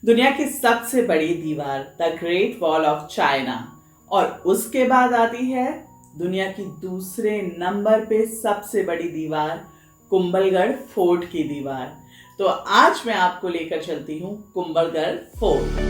दुनिया की सबसे बड़ी दीवार the great wall of China, और उसके बाद आती है दुनिया की दूसरे नंबर पे सबसे बड़ी दीवार कुंभलगढ़ फोर्ट की दीवार। तो आज मैं आपको लेकर चलती हूँ कुंभलगढ़ फोर्ट।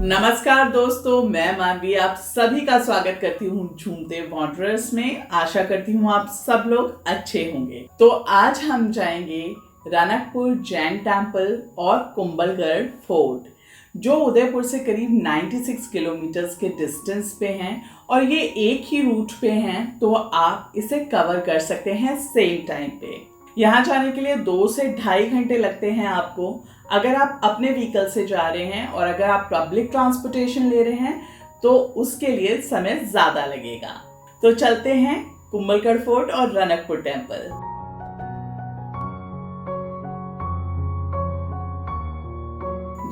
नमस्कार दोस्तों, मैं मानवी आप सभी का स्वागत करती हूँ झूमते वॉन्डरर्स में। आशा करती हूँ आप सब लोग अच्छे होंगे। तो आज हम जाएंगे रनकपुर जैन टेम्पल और कुंभलगढ़ फोर्ट, जो उदयपुर से करीब 96 किलोमीटर्स के डिस्टेंस पे हैं और ये एक ही रूट पे हैं, तो आप इसे कवर कर सकते हैं सेम टाइम पे। यहाँ जाने के लिए 2 से ढाई घंटे लगते हैं आपको, अगर आप अपने व्हीकल से जा रहे हैं, और अगर आप पब्लिक ट्रांसपोर्टेशन ले रहे हैं तो उसके लिए समय ज़्यादा लगेगा। तो चलते हैं कुंभलगढ़ फोर्ट और रनकपुर टेम्पल।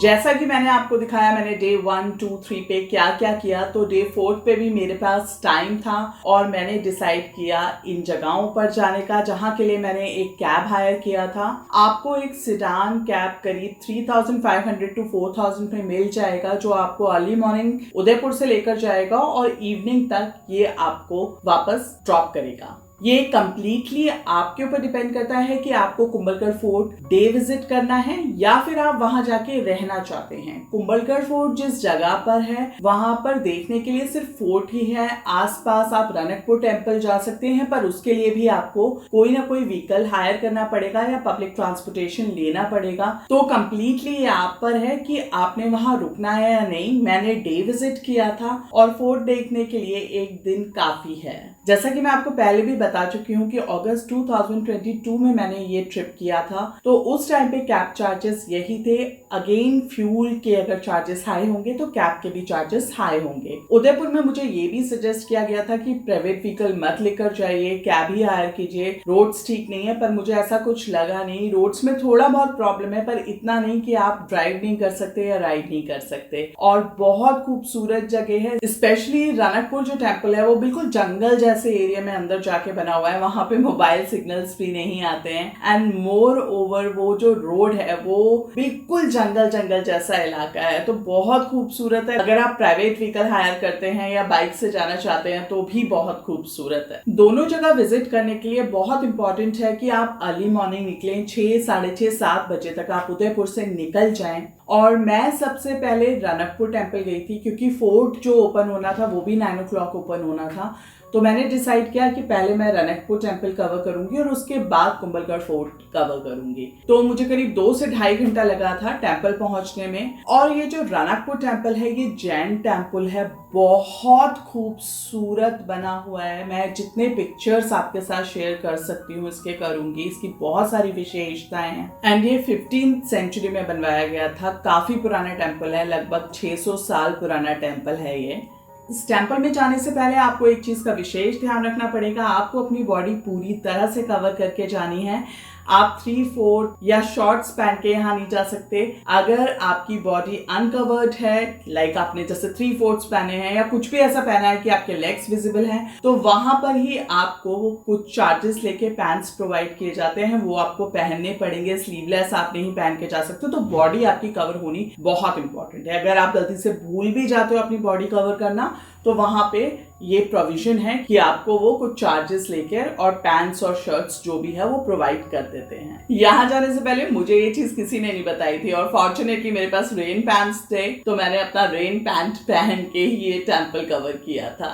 जैसा कि मैंने आपको दिखाया, मैंने डे 1, 2, 3 पे क्या क्या किया, तो डे 4 पे भी मेरे पास टाइम था और मैंने डिसाइड किया इन जगहों पर जाने का, जहां के लिए मैंने एक कैब हायर किया था। आपको एक सिडान कैब करीब 3500 to 4000 में मिल जाएगा, जो आपको अर्ली मॉर्निंग उदयपुर से लेकर जाएगा और इवनिंग तक ये आपको वापस ड्रॉप करेगा। ये कम्प्लीटली आपके ऊपर डिपेंड करता है कि आपको कुंभलगढ़ फोर्ट डे विजिट करना है या फिर आप वहां जाके रहना चाहते हैं। कुंभलगढ़ फोर्ट जिस जगह पर है वहां पर देखने के लिए सिर्फ फोर्ट ही है। आसपास आप रनकपुर टेम्पल जा सकते हैं, पर उसके लिए भी आपको कोई ना कोई व्हीकल हायर करना पड़ेगा या पब्लिक ट्रांसपोर्टेशन लेना पड़ेगा। तो कम्प्लीटली आप पर है कि आपने वहां रुकना है या नहीं। मैंने डे विजिट किया था और फोर्ट देखने के लिए एक दिन काफी है। जैसा कि मैं आपको पहले भी बता चुकी हूँ कि अगस्त 2022 में मैंने ये ट्रिप किया था, तो उस टाइम पे कैब चार्जेस यही थे। अगेन फ्यूल के अगर चार्जेस हाई होंगे तो कैब के भी चार्जेस हाई होंगे। उदयपुर में मुझे ये भी सजेस्ट किया गया था कि प्राइवेट व्हीकल मत लेकर जाइए, कैब ही हायर कीजिए, रोड्स ठीक नहीं है, पर मुझे ऐसा कुछ लगा नहीं। रोड्स में थोड़ा बहुत प्रॉब्लम है, पर इतना नहीं कि आप ड्राइव नहीं कर सकते या राइड नहीं कर सकते। और बहुत खूबसूरत जगह है, स्पेशली रनकपुर जो टेम्पल है वो बिल्कुल जंगल जैसे एरिया में अंदर जाके बना हुआ है। वहां पे मोबाइल सिग्नल्स भी नहीं आते हैं, एंड मोर ओवर वो जो रोड है वो बिल्कुल जंगल जैसा इलाका है। तो बहुत खूबसूरत है। अगर आप प्राइवेट व्हीकल हायर करते हैं या बाइक से जाना चाहते हैं तो भी बहुत खूबसूरत है। दोनों जगह विजिट करने के लिए बहुत इंपॉर्टेंट है कि आप अर्ली मॉर्निंग निकलें। 6, साढ़े 6, 7 बजे तक आप उदयपुर से निकल जाएं। और मैं सबसे पहले रनकपुर टेम्पल गई थी, क्योंकि फोर्ट जो ओपन होना था वो भी 9 o'clock ओपन होना था। तो मैंने डिसाइड किया कि पहले मैं रनकपुर टेम्पल कवर करूंगी और उसके बाद कुंभलगढ़ फोर्ट कवर करूंगी। तो मुझे करीब 2 से ढाई घंटा लगा था टेम्पल पहुंचने में। और ये जो रनकपुर टेम्पल है ये जैन टेम्पल है, बहुत खूबसूरत बना हुआ है। मैं जितने पिक्चर्स आपके साथ शेयर कर सकती हूँ इसके करूंगी। इसकी बहुत सारी विशेषताएं हैं, एंड ये 15th सेंचुरी में बनवाया गया था। काफी पुराना टेम्पल है, लगभग 600 साल पुराना टेम्पल है ये। इस टेम्पल में जाने से पहले आपको एक चीज का विशेष ध्यान रखना पड़ेगा। आपको अपनी बॉडी पूरी तरह से कवर करके जानी है। आप 3/4 या शॉर्ट्स पहन के यहाँ नहीं जा सकते। अगर आपकी बॉडी अनकवर्ड है, लाइक आपने जैसे 3/4 पहने हैं या कुछ भी ऐसा पहना है कि आपके लेग्स विजिबल हैं, तो वहां पर ही आपको कुछ चार्जेस लेके पैंट्स प्रोवाइड किए जाते हैं, वो आपको पहनने पड़ेंगे। स्लीवलेस आप नहीं पहन के जा सकते। तो बॉडी आपकी कवर होनी बहुत इंपॉर्टेंट है। अगर आप गलती से भूल भी जाते हो अपनी बॉडी कवर करना, तो वहां पे ये प्रोविजन है कि आपको वो कुछ चार्जेस लेकर और पैंट्स और शर्ट्स जो भी है वो प्रोवाइड कर देते हैं। यहाँ जाने से पहले मुझे ये चीज किसी ने नहीं बताई थी, और फॉर्चुनेटली मेरे पास रेन पैंट्स थे, तो मैंने अपना रेन पैंट पहन के ही ये टेम्पल कवर किया था।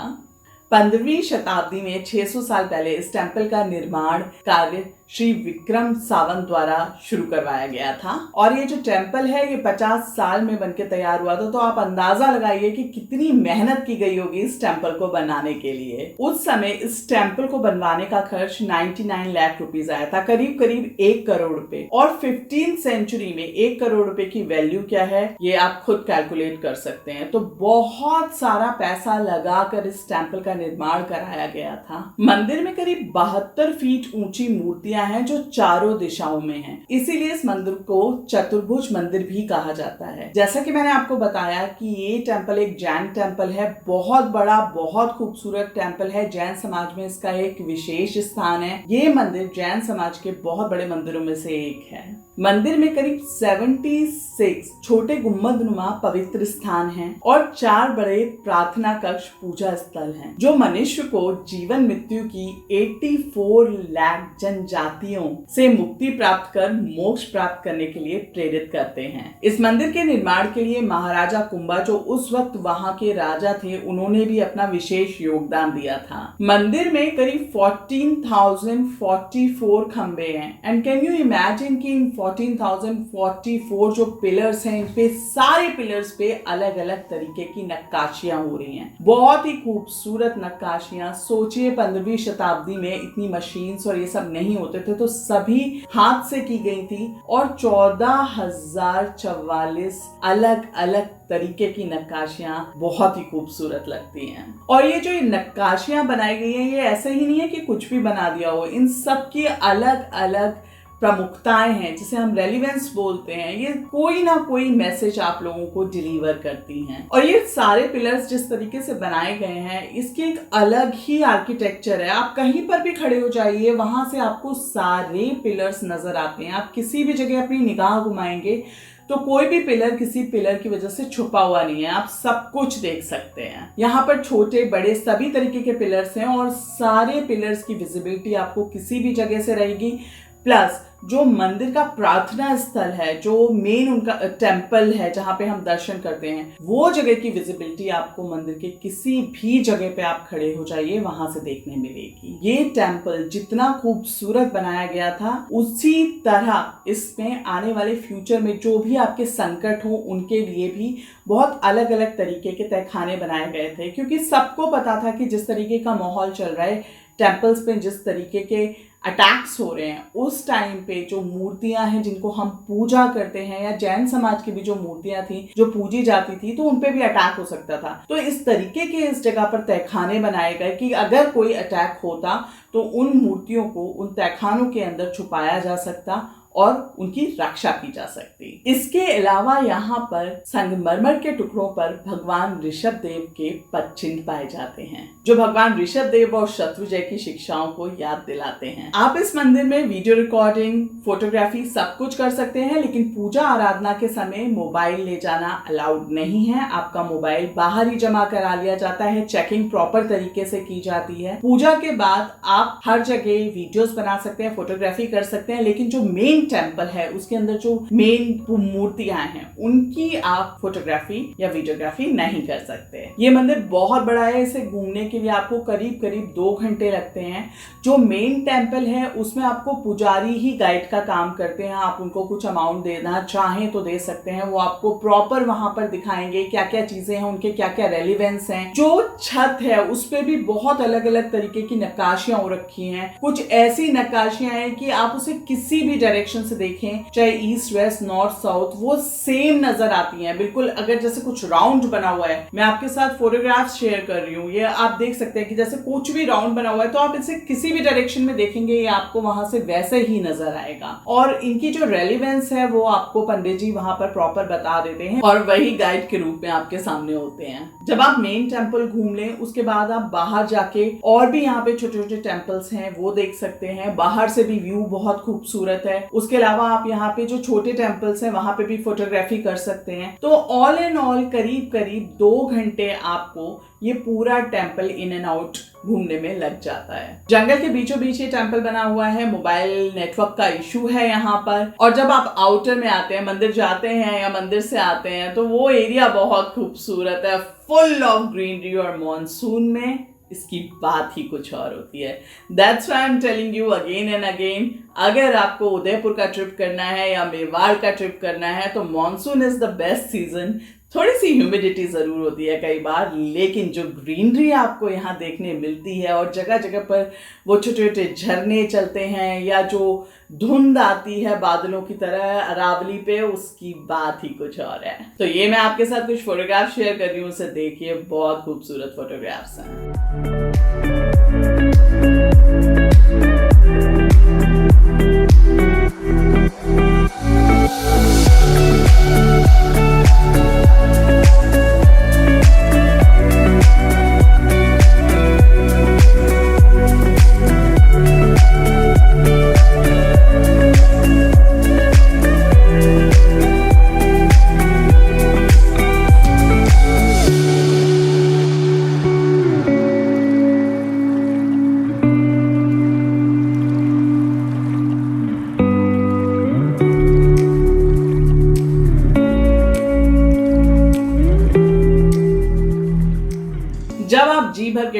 15वीं शताब्दी में 600 साल पहले इस टेम्पल का निर्माण कार्य श्री विक्रम सावंत द्वारा शुरू करवाया गया था। और ये जो टेम्पल है ये 50 साल में बनके तैयार हुआ था। तो आप अंदाजा लगाइए कि कितनी मेहनत की गई होगी इस टेम्पल को बनाने के लिए। उस समय इस टेम्पल को बनवाने का खर्च 99 लाख रुपीज आया था, करीब करीब 1 करोड़ रुपए। और 15th सेंचुरी में 1 करोड़ रुपए की वैल्यू क्या है ये आप खुद कैलकुलेट कर सकते हैं। तो बहुत सारा पैसा लगाकर इस टेम्पल का निर्माण कराया गया था। मंदिर में करीब 72 फीट ऊंची मूर्तियां मूर्तियां हैं जो चारों दिशाओं में हैं। इसीलिए इस मंदिर को चतुर्भुज मंदिर भी कहा जाता है। जैसा कि मैंने आपको बताया कि ये टेम्पल एक जैन टेम्पल है, बहुत बड़ा, बहुत खूबसूरत टेम्पल है। जैन समाज में इसका एक विशेष स्थान है। ये मंदिर जैन समाज के बहुत बड़े मंदिरों में से एक है। मंदिर में करीब 76 छोटे गुम्बदनुमा पवित्र स्थान हैं और 4 बड़े प्रार्थना कक्ष पूजा स्थल हैं, जो मनुष्य को जीवन मृत्यु की 84 लाख जनजातियों से मुक्ति प्राप्त कर मोक्ष प्राप्त करने के लिए प्रेरित करते हैं। इस मंदिर के निर्माण के लिए महाराजा कुंभा, जो उस वक्त वहां के राजा थे, उन्होंने भी अपना विशेष योगदान दिया था। मंदिर में करीब 14,044 खंबे हैं। एंड कैन यू इमेजिन कि इन 14,044 जो पिलर्स हैं, इन पे सारे पिलर्स पे अलग अलग तरीके की नक्काशियां हो रही हैं। बहुत ही खूबसूरत नक्काशियां। सोचिए 15वीं शताब्दी में इतनी मशीन्स और ये सब नहीं होते थे, तो सभी हाथ से की गई थी और 14,044 अलग अलग तरीके की नक्काशियां बहुत ही खूबसूरत लगती हैं। और ये जो नक्काशियां बनाई गई हैं, ये ऐसे ही नहीं है कि कुछ भी बना दिया हो। इन सब की अलग अलग प्रमुखताएं हैं, जिसे हम रेलिवेंस बोलते हैं। ये कोई ना कोई मैसेज आप लोगों को डिलीवर करती हैं। और ये सारे पिलर्स जिस तरीके से बनाए गए हैं, इसकी एक अलग ही आर्किटेक्चर है। आप कहीं पर भी खड़े हो जाइए, वहां से आपको सारे पिलर्स नजर आते हैं। आप किसी भी जगह अपनी निगाह घुमाएंगे तो कोई भी पिलर किसी पिलर की वजह से छुपा हुआ नहीं है। आप सब कुछ देख सकते हैं। यहाँ पर छोटे बड़े सभी तरीके के पिलर्स हैं और सारे पिलर्स की विजिबिलिटी आपको किसी भी जगह से रहेगी। प्लस जो मंदिर का प्रार्थना स्थल है, जो मेन उनका टेम्पल है जहाँ पे हम दर्शन करते हैं, वो जगह की विजिबिलिटी आपको मंदिर के किसी भी जगह पे आप खड़े हो जाइए वहां से देखने मिलेगी। ये टेम्पल जितना खूबसूरत बनाया गया था, उसी तरह इसमें आने वाले फ्यूचर में जो भी आपके संकट हो, उनके लिए भी बहुत अलग अलग तरीके के तहखाने बनाए गए थे। क्योंकि सबको पता था कि जिस तरीके का माहौल चल रहा है, टेम्पल्स पे जिस तरीके के अटैक्स हो रहे हैं, उस टाइम पे जो मूर्तियां हैं जिनको हम पूजा करते हैं, या जैन समाज की भी जो मूर्तियां थी जो पूजी जाती थी, तो उनपे भी अटैक हो सकता था। तो इस तरीके के इस जगह पर तहखाने बनाए गए कि अगर कोई अटैक होता तो उन मूर्तियों को उन तहखानों के अंदर छुपाया जा सकता और उनकी रक्षा की जा सकती। इसके अलावा यहाँ पर संगमरमर के टुकड़ों पर भगवान ऋषभ देव के पदचिन्ह पाए जाते हैं, जो भगवान ऋषभ देव और शत्रुंजय की शिक्षाओं को याद दिलाते हैं। आप इस मंदिर में वीडियो रिकॉर्डिंग, फोटोग्राफी सब कुछ कर सकते हैं, लेकिन पूजा आराधना के समय मोबाइल ले जाना अलाउड नहीं है। आपका मोबाइल बाहर ही जमा करा लिया जाता है। चेकिंग प्रॉपर तरीके से की जाती है। पूजा के बाद आप हर जगह वीडियोस बना सकते हैं, फोटोग्राफी कर सकते हैं, लेकिन जो मेन टेम्पल है उसके अंदर जो मेन मूर्तियां हैं, उनकी आप फोटोग्राफी या वीडियोग्राफी नहीं कर सकते। ये मंदिर बहुत बड़ा है। इसे घूमने के लिए आपको करीब करीब 2 घंटे लगते हैं। जो मेन टेम्पल है उसमें आपको पुजारी ही गाइड का काम करते हैं। आप उनको कुछ अमाउंट देना चाहें तो दे सकते हैं। वो आपको प्रॉपर वहां पर दिखाएंगे क्या क्या चीजें हैं, उनके क्या क्या रेलिवेंस हैं। जो छत है उस पे भी बहुत अलग अलग तरीके की नक्काशियां हो रखी हैं। कुछ ऐसी नक्काशियां हैं कि आप उसे किसी भी डायरेक्शन से देखें, चाहे ईस्ट वेस्ट नॉर्थ साउथ, वो सेम नजर आती हैं बिल्कुल। अगर जैसे कुछ राउंड बना हुआ है, मैं आपके साथ फोटोग्राफ्स शेयर कर रही हूँ, ये आप देख सकते हैं कि जैसे कुछ भी राउंड बना हुआ है, तो आप इसे किसी भी डायरेक्शन में देखेंगे, ये आपको वहां से वैसे ही नजर आएगा। और इनकी जो रेलिवेंस है वो आपको पंडित जी वहां पर प्रॉपर बता देते हैं और वही गाइड के रूप में आपके सामने होते हैं। जब आप मेन टेम्पल घूम लें, उसके बाद आप बाहर जाके और भी यहाँ पे छोटे छोटे टेम्पल्स हैं वो देख सकते हैं। बाहर से भी व्यू बहुत खूबसूरत है। उसके अलावा आप यहाँ पे जो छोटे टेम्पल्स हैं वहां पे भी फोटोग्राफी कर सकते हैं। तो ऑल इन ऑल करीब करीब 2 घंटे आपको ये पूरा टेम्पल इन एंड आउट घूमने में लग जाता है। जंगल के बीचों बीच ये टेम्पल बना हुआ है। मोबाइल नेटवर्क का इशू है यहाँ पर। और जब आप आउटर में आते हैं, मंदिर जाते हैं या मंदिर से आते हैं, तो वो एरिया बहुत खूबसूरत है, फुल ऑफ ग्रीनरी। और मॉनसून में इसकी बात ही कुछ और होती है। That's why I'm telling you again and again, अगर आपको उदयपुर का ट्रिप करना है या मेवाड़ का ट्रिप करना है तो monsoon is the best season. थोड़ी सी ह्यूमिडिटी जरूर होती है कई बार, लेकिन जो ग्रीनरी आपको यहाँ देखने मिलती है और जगह जगह पर वो छोटे छोटे झरने चलते हैं या जो धुंध आती है बादलों की तरह अरावली पे, उसकी बात ही कुछ और है। तो ये मैं आपके साथ कुछ फोटोग्राफ शेयर कर रही हूँ, उसे देखिए, बहुत खूबसूरत फोटोग्राफ्स हैं।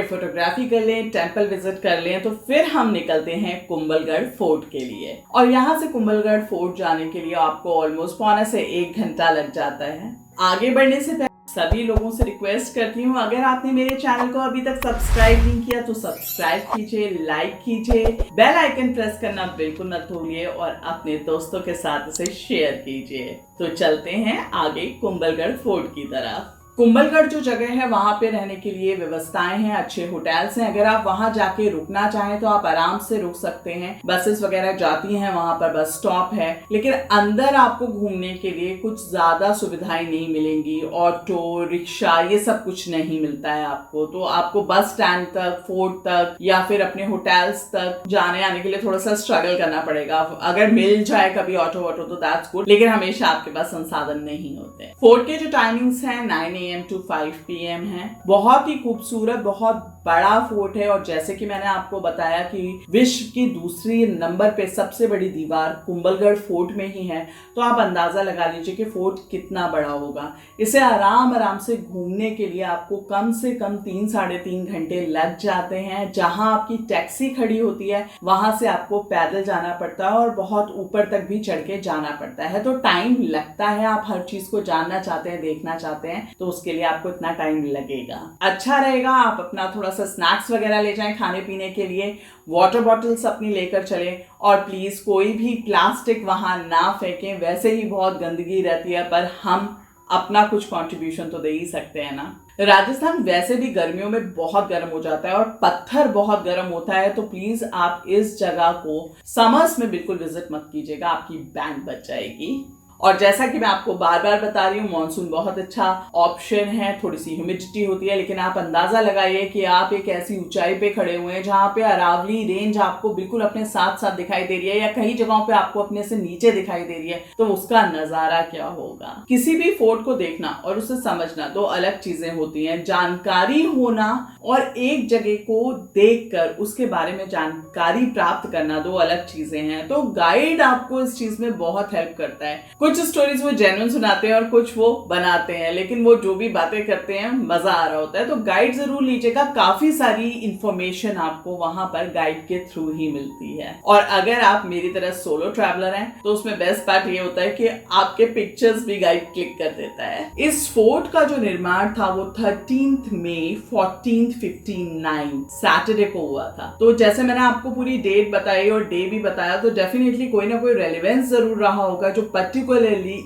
फोटोग्राफी कर लें, टेंपल विजिट कर लें, तो फिर हम निकलते हैं कुंभलगढ़ फोर्ट के लिए। और यहाँ से कुंभलगढ़ फोर्ट जाने के लिए आपको ऑलमोस्ट 1.25 से 1 घंटा लग जाता है। आगे बढ़ने से सभी लोगों से रिक्वेस्ट करती हूँ, अगर आपने मेरे चैनल को अभी तक सब्सक्राइब नहीं किया तो सब्सक्राइब कीजिए, लाइक कीजिए, बेल आइकन प्रेस करना बिल्कुल न भूलिए और अपने दोस्तों के साथ इसे शेयर कीजिए। तो चलते हैं आगे कुंभलगढ़ फोर्ट की तरफ। कुंभलगढ़ जो जगह है वहाँ पे रहने के लिए व्यवस्थाएं हैं, अच्छे होटल्स हैं। अगर आप वहाँ जाके रुकना चाहें तो आप आराम से रुक सकते हैं। बसेस वगैरह जाती हैं, वहाँ पर बस स्टॉप है, लेकिन अंदर आपको घूमने के लिए कुछ ज्यादा सुविधाएं नहीं मिलेंगी। ऑटो, रिक्शा, ये सब कुछ नहीं मिलता है आपको। तो आपको बस स्टैंड तक, फोर्ट तक या फिर अपने होटल्स तक जाने आने के लिए थोड़ा सा स्ट्रगल करना पड़ेगा। अगर मिल जाए कभी ऑटो तो दैट्स गुड, लेकिन हमेशा आपके पास संसाधन नहीं होते। फोर्ट के जो टाइमिंग्स हैं 9 AM to 5 PM है। बहुत ही खूबसूरत, बहुत बड़ा फोर्ट है। और जैसे कि मैंने आपको बताया कि विश्व की दूसरी नंबर पे सबसे बड़ी दीवार कुंभलगढ़ फोर्ट में ही है, तो आप अंदाजा लगा लीजिए कि फोर्ट कितना बड़ा होगा। इसे आराम से घूमने के लिए आपको कम से कम 3-3.5 घंटे लग जाते हैं। जहां आपकी टैक्सी खड़ी होती है वहां से आपको पैदल जाना पड़ता है और बहुत ऊपर तक भी चढ़ के जाना पड़ता है। तो टाइम लगता है। आप हर चीज को जानना चाहते हैं, देखना चाहते हैं, तो उसके लिए आपको इतना टाइम लगेगा। अच्छा रहेगा आप अपना थोड़ा सा स्नैक्स वगैरह ले जाएं खाने पीने के लिए, वाटर बॉटल्स अपनी लेकर चलें और प्लीज कोई भी प्लास्टिक वहां ना फेंकें। वैसे ही बहुत गंदगी रहती है, पर हम अपना कुछ कंट्रीब्यूशन तो दे ही सकते हैं ना। राजस्थान वैसे भी गर्मियों में बहुत गर्म हो जाता है और पत्थर बहुत गर्म होता है, तो प्लीज आप इस जगह को समर्स में बिल्कुल विजिट मत कीजिएगा, आपकी बैंड बच जाएगी। और जैसा कि मैं आपको बार बार बता रही हूँ, मॉनसून बहुत अच्छा ऑप्शन है। थोड़ी सी ह्यूमिडिटी होती है, लेकिन आप अंदाजा लगाइए कि आप एक ऐसी ऊंचाई पे खड़े हुए हैं जहां पे अरावली रेंज आपको बिल्कुल अपने साथ साथ दिखाई दे रही है, या कई जगहों पे आपको अपने से नीचे दिखाई दे रही है, तो उसका नजारा क्या होगा। किसी भी फोर्ट को देखना और उसे समझना दो अलग चीजें होती हैं। जानकारी होना और एक जगह को देखकर उसके बारे में जानकारी प्राप्त करना दो अलग चीजें हैं। तो गाइड आपको इस चीज में बहुत हेल्प करता है। कुछ स्टोरीज वो जेन्युइन सुनाते हैं और कुछ वो बनाते हैं, लेकिन वो जो भी बातें करते हैं मजा आ रहा होता है। तो गाइड जरूर लीजिएगा, काफी सारी इंफॉर्मेशन आपको वहां पर गाइड के थ्रू ही मिलती है। और अगर आप मेरी तरह सोलो ट्रैवलर हैं तो उसमें बेस्ट पार्ट ये होता है कि आपके पिक्चर्स भी गाइड क्लिक कर देता है। इस फोर्ट का जो निर्माण था वो 13 मई 1459 सैटरडे को हुआ था। तो जैसे मैंने आपको पूरी डेट बताई और डे भी बताया, तो डेफिनेटली कोई ना कोई रेलेवेंस जरूर रहा होगा जो पर्टिकुलरली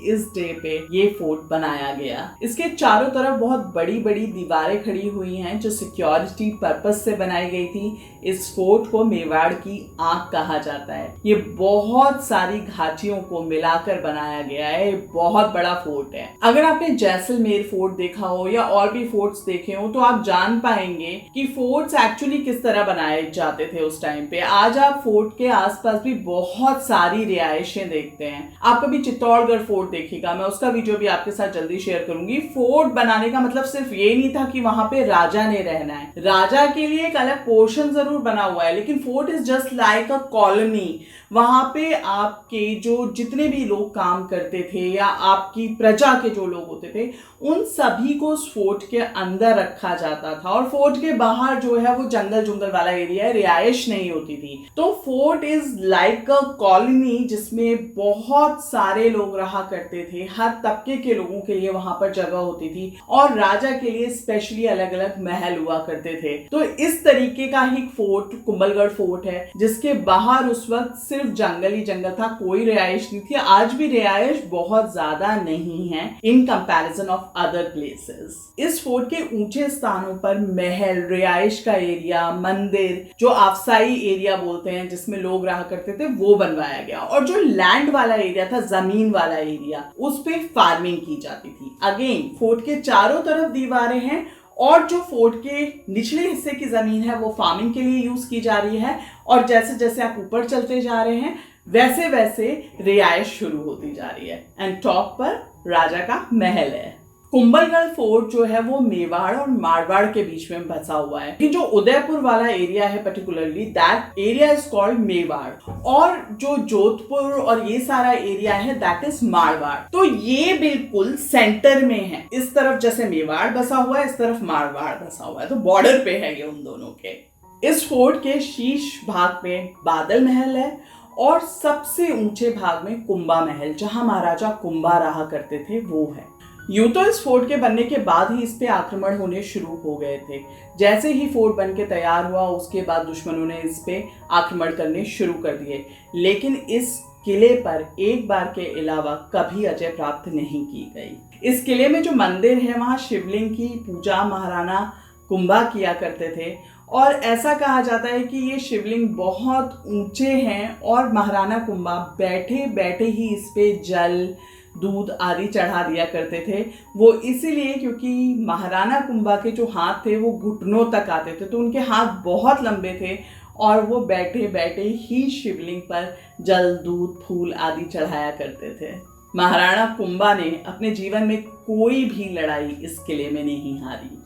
इस डे पे ये फोर्ट बनाया गया। इसके चारों तरफ बहुत बड़ी बड़ी दीवारें खड़ी हुई हैं जो सिक्योरिटी पर्पस से बनाई गई थी। इस फोर्ट को मेवाड़ की आंख कहा जाता है। ये बहुत सारी घाटियों को मिलाकर बनाया गया है, बहुत बड़ा फोर्ट है। अगर आपने जैसलमेर फोर्ट देखा हो या और भी फोर्ट्स देखे हो तो आप जान पाएंगे कि फोर्ट्स एक्चुअली किस तरह बनाए जाते थे उस टाइम पे। आज आप फोर्ट के आसपास भी बहुत सारी रिहायशें देखते हैं। आप कभी चित्तौड़गढ़ फोर्ट देखिएगा, मैं उसका वीडियो भी आपके साथ जल्दी शेयर करूंगी। फोर्ट बनाने का मतलब सिर्फ ये नहीं था कि वहां पे राजा ने रहना है। राजा के लिए एक अलग पोर्शन जरूर बना हुआ है, लेकिन fort is just like a colony. वहां पे आपके जो जितने भी लोग काम करते थे या आपकी प्रजा के जो लोग होते थे, उन सभी को उस फोर्ट के अंदर रखा जाता था। और फोर्ट के बाहर जो है वो जंगल जुंगल वाला एरिया है, रिहायश नहीं होती थी। तो fort is like a colony जिसमें बहुत सारे लोग रहा करते थे। हर तबके के लोगों के लिए वहां पर जगह होती थी और राजा के लिए स्पेशली अलग अलग महल हुआ करते थे। तो इस तरीके का ही फोर्ट कुंभलगढ़ फोर्ट है, जिसके बाहर उस वक्त सिर्फ जंगल ही जंगल था, कोई रिहायश नहीं थी। आज भी रिहायश बहुत ज्यादा नहीं है in comparison of other places. इस फोर्ट के ऊंचे स्थानों पर महल, रिहायश का एरिया, मंदिर, जो आफसाई एरिया बोलते हैं जिसमें लोग रहा करते थे, वो बनवाया गया। और जो लैंड वाला एरिया था, जमीन वाला एरिया, उस पे फार्मिंग की जाती थी। अगेन फोर्ट के चारों तरफ दीवारें हैं और जो फोर्ट के निचले हिस्से की जमीन है वो फार्मिंग के लिए यूज की जा रही है। और जैसे जैसे आप ऊपर चलते जा रहे हैं वैसे वैसे रिहायश शुरू होती जा रही है। एंड टॉप पर राजा का महल है। कुंभलगढ़ फोर्ट जो है वो मेवाड़ और मारवाड़ के बीच में बसा हुआ है। लेकिन जो उदयपुर वाला एरिया है particularly, that area is called Mewar, और जो जोधपुर और ये सारा एरिया है दैट इज मारवाड़। तो ये बिल्कुल सेंटर में है। इस तरफ जैसे मेवाड़ बसा हुआ है, इस तरफ मारवाड़ बसा हुआ है, तो बॉर्डर पे है ये उन दोनों के। इस फोर्ट के शीर्ष भाग में बादल महल है और सबसे ऊंचे भाग में कुंभा महल, जहां महाराजा कुंभा रहा करते थे, वो है। यूं तो इस फोर्ट के बनने के बाद ही इस पे आक्रमण होने शुरू हो गए थे। जैसे ही फोर्ट बन के तैयार हुआ उसके बाद दुश्मनों ने इस पे आक्रमण करने शुरू कर दिए, लेकिन इस किले पर एक बार के अलावा कभी अजय प्राप्त नहीं की गई। इस किले में जो मंदिर है वहां शिवलिंग की पूजा महाराणा कुंभा किया करते थे, और ऐसा कहा जाता है कि ये शिवलिंग बहुत ऊंचे हैं और महाराणा कुंभा बैठे बैठे ही इस पे जल, दूध आदि चढ़ा दिया करते थे। वो इसीलिए क्योंकि महाराणा कुंभा के जो हाथ थे वो घुटनों तक आते थे, तो उनके हाथ बहुत लंबे थे और वो बैठे बैठे ही शिवलिंग पर जल, दूध, फूल आदि चढ़ाया करते थे। महाराणा कुंभा ने अपने जीवन में कोई भी लड़ाई इस किले में नहीं हारी।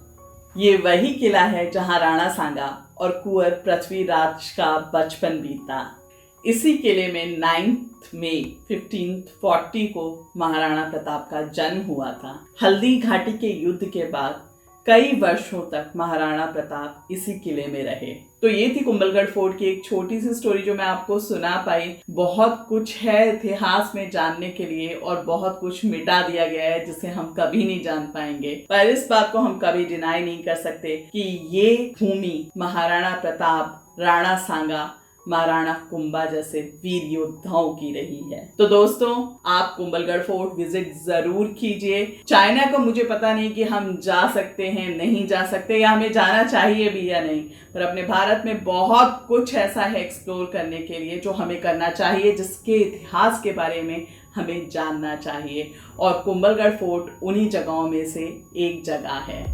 ये वही किला है जहां राणा सांगा और कुंवर पृथ्वीराज का बचपन बीता। इसी किले में 9 मई 1540 को महाराणा प्रताप का जन्म हुआ था। हल्दी घाटी के युद्ध के बाद कई वर्षों तक महाराणा प्रताप इसी किले में रहे। तो ये थी कुंभलगढ़ फोर्ट की एक छोटी सी स्टोरी जो मैं आपको सुना पाई। बहुत कुछ है इतिहास में जानने के लिए और बहुत कुछ मिटा दिया गया है जिसे हम कभी नहीं जान पाएंगे, पर इस बात को हम कभी डिनाई नहीं कर सकते कि ये भूमि महाराणा प्रताप, राणा सांगा, महाराणा कुंभा जैसे वीर योद्धाओं की रही है। तो दोस्तों, आप कुंभलगढ़ फोर्ट विजिट जरूर कीजिए। चाइना को मुझे पता नहीं कि हम जा सकते हैं, नहीं जा सकते, या हमें जाना चाहिए भी या नहीं, पर अपने भारत में बहुत कुछ ऐसा है एक्सप्लोर करने के लिए जो हमें करना चाहिए, जिसके इतिहास के बारे में हमें जानना चाहिए, और कुंभलगढ़ फोर्ट उन्हीं जगहों में से एक जगह है।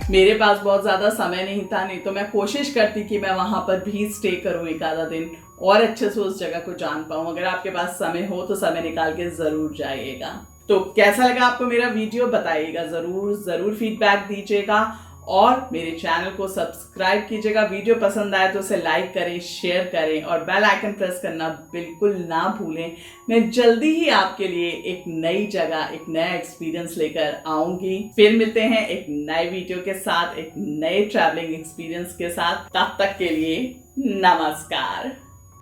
मेरे पास बहुत ज़्यादा समय नहीं था, नहीं तो मैं कोशिश करती कि मैं वहाँ पर भी स्टे करूँ एक आधा दिन और अच्छे से उस जगह को जान पाऊँ। अगर आपके पास समय हो तो समय निकाल के ज़रूर जाइएगा। तो कैसा लगा आपको मेरा वीडियो बताइएगा, ज़रूर फीडबैक दीजिएगा और मेरे चैनल को सब्सक्राइब कीजिएगा। वीडियो पसंद आए तो उसे लाइक करें, शेयर करें और बेल आइकन प्रेस करना बिल्कुल ना भूलें। मैं जल्दी ही आपके लिए एक नई जगह, एक नया एक्सपीरियंस लेकर आऊंगी। फिर मिलते हैं एक नए वीडियो के साथ, एक नए ट्रैवलिंग एक्सपीरियंस के साथ। तब तक के लिए नमस्कार।